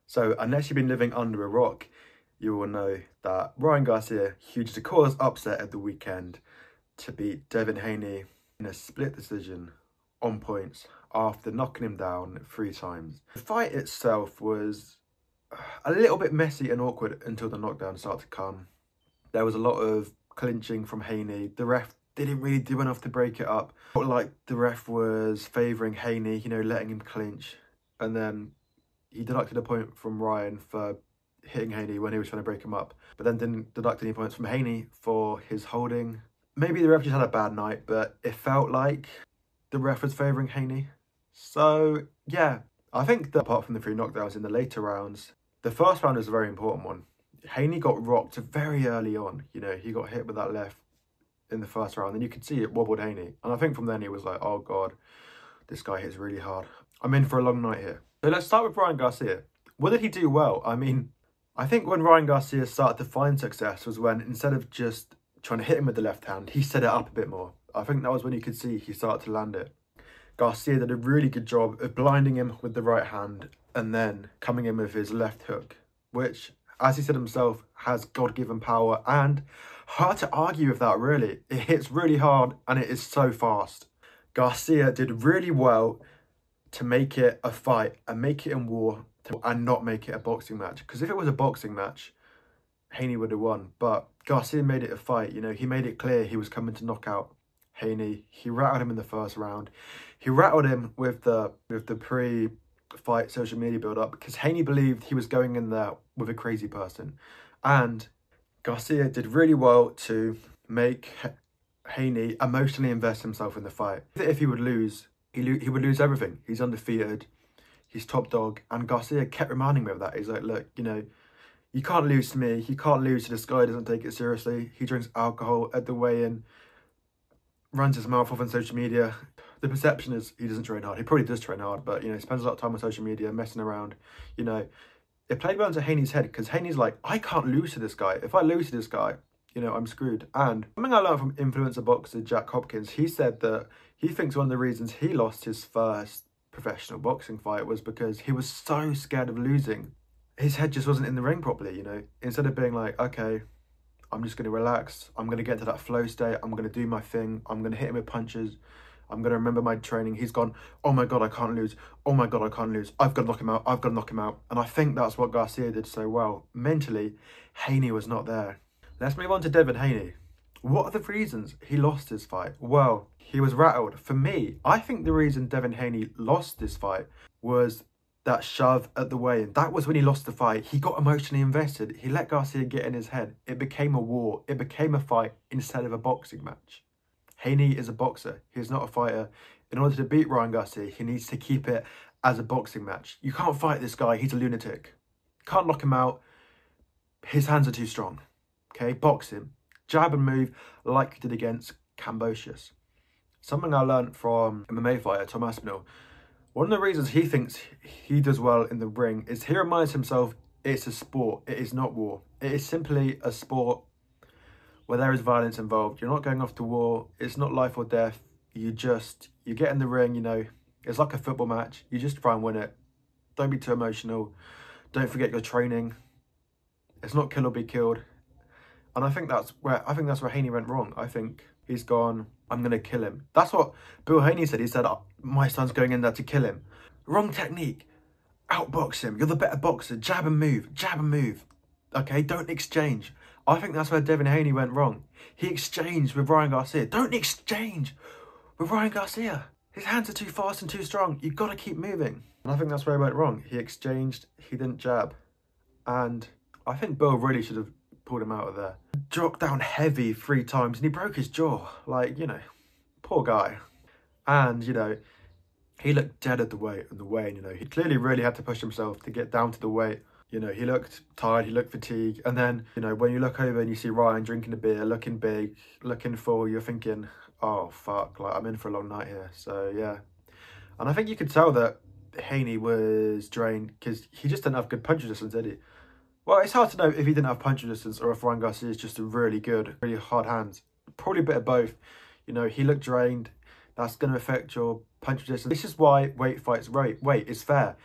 So unless you've been living under a rock, you will know that Ryan Garcia huge to cause upset at the weekend to beat Devin Haney in a split decision on points after knocking him down 3 times. The fight itself was a little bit messy and awkward until the knockdown started to come. There was a lot of clinching from Haney. The ref didn't really do enough to break it up. It felt like the ref was favouring Haney, you know, letting him clinch. And then he deducted a point from Ryan for hitting Haney when he was trying to break him up, but then didn't deduct any points from Haney for his holding. Maybe the ref just had a bad night, but it felt like the ref was favouring Haney. So yeah, I think that apart from the 3 knockdowns in the later rounds, the first round was a very important one. Haney got rocked very early on. You know, he got hit with that left in the first round, and you could see it wobbled Haney. And I think from then he was like, oh God, this guy hits really hard. I'm in for a long night here. So let's start with Ryan Garcia. What did he do well? I mean, I think when Ryan Garcia started to find success was when, instead of just trying to hit him with the left hand, he set it up a bit more. I think that was when you could see he started to land it. Garcia did a really good job of blinding him with the right hand and then coming in with his left hook, which, as he said himself, has God-given power, and hard to argue with that, really. It hits really hard and it is so fast. Garcia did really well to make it a fight and make it in war and not make it a boxing match. Because if it was a boxing match, Haney would have won. But Garcia made it a fight. You know, he made it clear he was coming to knock out Haney. He rattled him in the first round. He rattled him with the pre-fight social media build-up because Haney believed he was going in there with a crazy person. And Garcia did really well to make Haney emotionally invest himself in the fight. If he would lose, he would lose everything. He's undefeated. He's top dog. And Garcia kept reminding me of that. He's like, look, you know, you can't lose to me. You can't lose to this guy who doesn't take it seriously. He drinks alcohol at the weigh-in, runs his mouth off on social media. The perception is he doesn't train hard. He probably does train hard, but, you know, he spends a lot of time on social media, messing around. You know, it played well into Haney's head because Haney's like, I can't lose to this guy. If I lose to this guy, you know, I'm screwed. And something I learned from influencer boxer Jack Hopkins, he said that he thinks one of the reasons he lost his first professional boxing fight was because he was so scared of losing. His head just wasn't in the ring properly, you know. Instead of being like, okay, I'm just going to relax. I'm going to get to that flow state. I'm going to do my thing. I'm going to hit him with punches. I'm going to remember my training. He's gone, oh my God, I can't lose. Oh my God, I can't lose. I've got to knock him out. I've got to knock him out. And I think that's what Garcia did so well. Mentally, Haney was not there. Let's move on to Devin Haney. What are the reasons he lost his fight? Well, he was rattled. For me, I think the reason Devin Haney lost this fight was that shove at the weigh-in. That was when he lost the fight. He got emotionally invested. He let Garcia get in his head. It became a war. It became a fight instead of a boxing match. Haney is a boxer. He's not a fighter. In order to beat Ryan Garcia, he needs to keep it as a boxing match. You can't fight this guy. He's a lunatic. Can't knock him out. His hands are too strong. Okay, box him. Jab and move like he did against Cambocius. Something I learned from MMA fighter Tom Aspinall. One of the reasons he thinks he does well in the ring is he reminds himself it's a sport. It is not war. It is simply a sport where there is violence involved. You're not going off to war. It's not life or death. You get in the ring, you know, it's like a football match. You just try and win it. Don't be too emotional. Don't forget your training. It's not kill or be killed. And I think that's where Haney went wrong. I think he's gone, I'm going to kill him. That's what Bill Haney said. He said, oh, my son's going in there to kill him. Wrong technique. Outbox him. You're the better boxer. Jab and move. Jab and move. Okay, don't exchange. I think that's where Devin Haney went wrong. He exchanged with Ryan Garcia. Don't exchange with Ryan Garcia. His hands are too fast and too strong. You've got to keep moving. And I think that's where he went wrong. He exchanged. He didn't jab. And I think Bill really should have pulled him out of there. Dropped down heavy 3 times and he broke his jaw. Like, you know, poor guy. And, you know, he looked dead at the weight, you know. He clearly really had to push himself to get down to the weight. You know, he looked tired, he looked fatigued. And then, you know, when you look over and you see Ryan drinking a beer, looking big, looking full, you're thinking, oh, fuck, like, I'm in for a long night here. So, yeah. And I think you could tell that Haney was drained because he just didn't have good punch resistance, did he? Well, it's hard to know if he didn't have punch resistance or if Ryan Garcia is just a really good, really hard hands. Probably a bit of both. You know, he looked drained. That's going to affect your punch resistance. This is why weight fights weight is fair.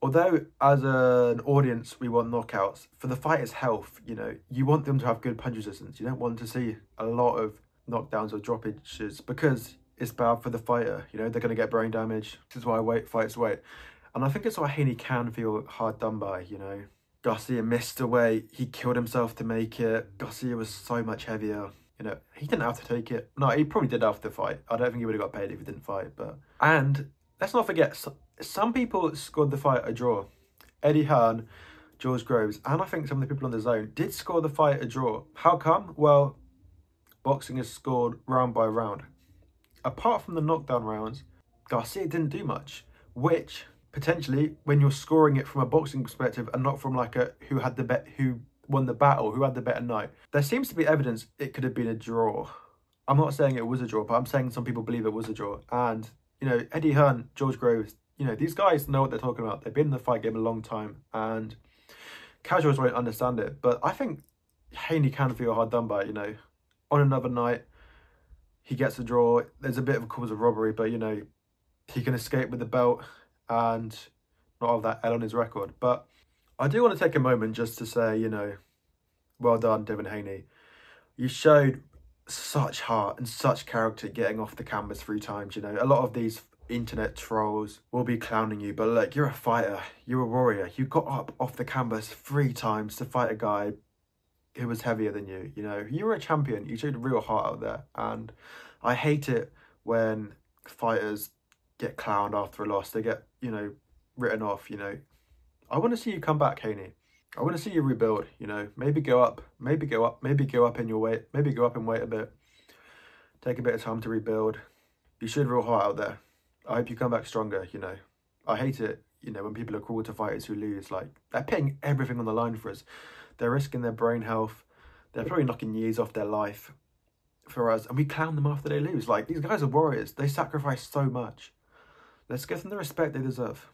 although as an audience we want knockouts, for the fighter's health, you know, you want them to have good punch resistance. You don't want to see a lot of knockdowns or droppages because it's bad for the fighter. You know, they're going to get brain damage. This is why fights weight. And I think it's why Haney can feel hard done by, you know. Garcia missed a weight. He killed himself to make it. Garcia was so much heavier. You know, he didn't have to take it. No, he probably did after the fight. I don't think he would have got paid if he didn't fight. But and let's not forget, some people scored the fight a draw. Eddie Hearn, George Groves, and I think some of the people on the zone did score the fight a draw. How come? Well, boxing is scored round by round. Apart from the knockdown rounds, Garcia didn't do much, which potentially, when you're scoring it from a boxing perspective and not from like a who won the battle, who had the better night, there seems to be evidence it could have been a draw. I'm not saying it was a draw, but I'm saying some people believe it was a draw. And, you know, Eddie Hearn, George Groves, you know, these guys know what they're talking about. They've been in the fight game a long time, and casuals won't understand it. But I think Haney can feel hard done by, you know. On another night, he gets a draw. There's a bit of a cause of robbery, but, you know, he can escape with the belt and not have that L on his record. But I do want to take a moment just to say, you know, well done, Devin Haney. You showed such heart and such character getting off the canvas 3 times, you know. A lot of these internet trolls will be clowning you, but look, you're a fighter, you're a warrior. You got up off the canvas 3 times to fight a guy who was heavier than you, you know. You were a champion, you showed real heart out there, and I hate it when fighters get clowned after a loss. They get, you know, written off, you know. I want to see you come back, Haney. I want to see you rebuild, you know. Maybe go up in your weight, maybe go up in weight a bit. Take a bit of time to rebuild. You showed real heart out there. I hope you come back stronger, you know. I hate it, you know, when people are cruel to fighters who lose. Like, they're putting everything on the line for us. They're risking their brain health. They're probably knocking years off their life for us. And we clown them after they lose. Like, these guys are warriors. They sacrifice so much. Let's give them the respect they deserve.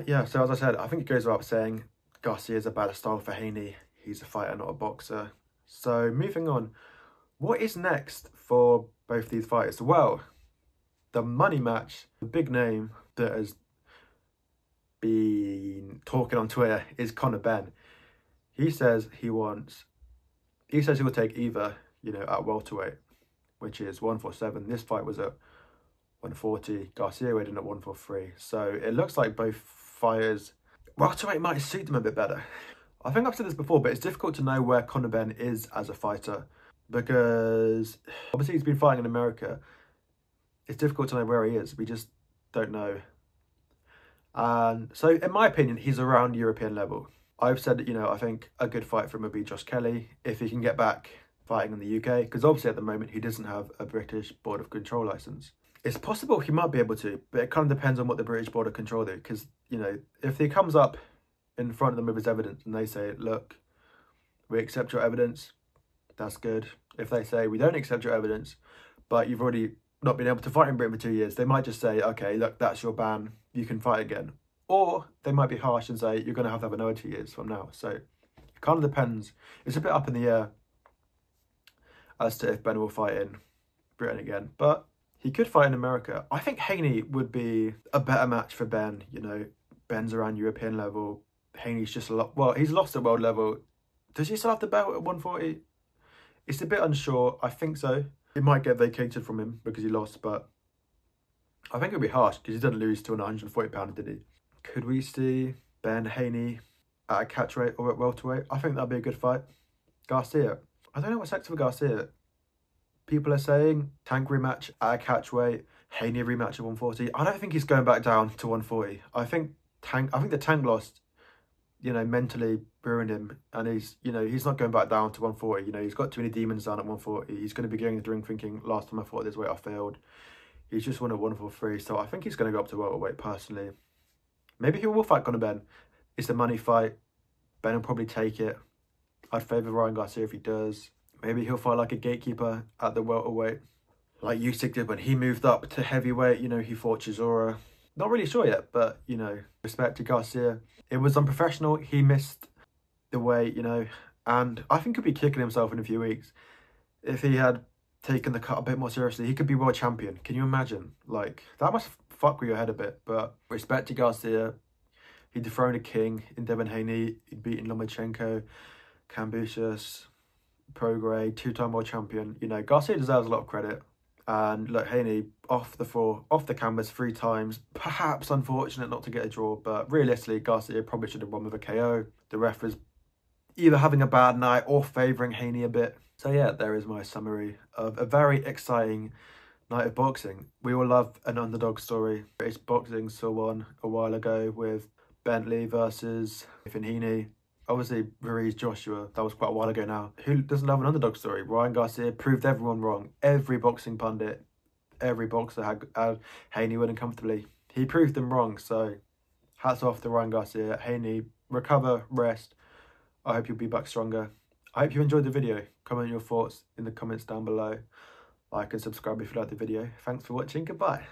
Yeah, so as I said, I think it goes without saying, Garcia is a better style for Haney. He's a fighter, not a boxer. So, moving on. What is next for both these fighters? Well, the money match, the big name that has been talking on Twitter is Conor Benn. He says he will take either, you know, at welterweight, which is 147. This fight was at 140. Garcia weighed in at 143. So it looks like both fighters, welterweight might suit them a bit better. I think I've said this before, but it's difficult to know where Conor Benn is as a fighter because obviously he's been fighting in America. It's difficult to know where he is. We just don't know. And so, in my opinion, he's around European level. I've said that, you know, I think a good fight for him would be Josh Kelly if he can get back fighting in the UK, because obviously at the moment he doesn't have a British Board of Control license. It's possible he might be able to, but it kind of depends on what the British Board of Control do, because, you know, if he comes up in front of them with his evidence and they say, look, we accept your evidence, that's good. If they say, we don't accept your evidence, but you've already not been able to fight in Britain for 2 years, they might just say, okay, look, that's your ban, you can fight again. Or they might be harsh and say, you're going to have another 2 years from now. So it kind of depends. It's a bit up in the air as to if Ben will fight in Britain again. But he could fight in America. I think Haney would be a better match for Ben. You know, Ben's around European level. Haney's just a lot, well, he's lost at world level. Does he still have the belt at 140? It's a bit unsure. I think so. It might get vacated from him because he lost, but I think it'd be harsh because he didn't lose to an 140-pounder, did he? Could we see Ben Haney at a catchweight or at welterweight? I think that'd be a good fight. Garcia. I don't know what's next for Garcia. People are saying Tank rematch at a catchweight, Haney rematch at 140. I don't think he's going back down to 140. I think the Tank lost, you know, mentally ruined him, and he's not going back down to 140. You know, he's got too many demons down at 140. He's going to be going into the ring thinking, last time I fought this weight, I failed. He's just won at 143, so I think he's going to go up to welterweight personally. Maybe he will fight Conor Benn. It's a money fight. Ben will probably take it. I'd favour Ryan Garcia if he does. Maybe he'll fight like a gatekeeper at the welterweight, like Usyk did when he moved up to heavyweight. You know, he fought Chisora. Not really sure yet, but, you know, respect to Garcia. It was unprofessional. He missed the weight, you know, and I think he'll be kicking himself in a few weeks. If he had taken the cut a bit more seriously, he could be world champion. Can you imagine? Like, that must fuck with your head a bit, but respect to Garcia. He dethroned a king in Devin Haney. He'd beaten Lomachenko, Kambushas, Prograis, two-time world champion. You know, Garcia deserves a lot of credit. And look, Haney off the floor, off the canvas 3 times. Perhaps unfortunate not to get a draw, but realistically, Garcia probably should have won with a KO. The ref was either having a bad night or favouring Haney a bit. So yeah, there is my summary of a very exciting night of boxing. We all love an underdog story. British boxing saw one a while ago with Bentley versus Heaney. Obviously, Ruiz Joshua, that was quite a while ago now. Who doesn't love an underdog story? Ryan Garcia proved everyone wrong. Every boxing pundit, every boxer had Haney winning comfortably. He proved them wrong, so hats off to Ryan Garcia. Haney, recover, rest. I hope you'll be back stronger. I hope you enjoyed the video. Comment your thoughts in the comments down below. Like and subscribe if you liked the video. Thanks for watching. Goodbye.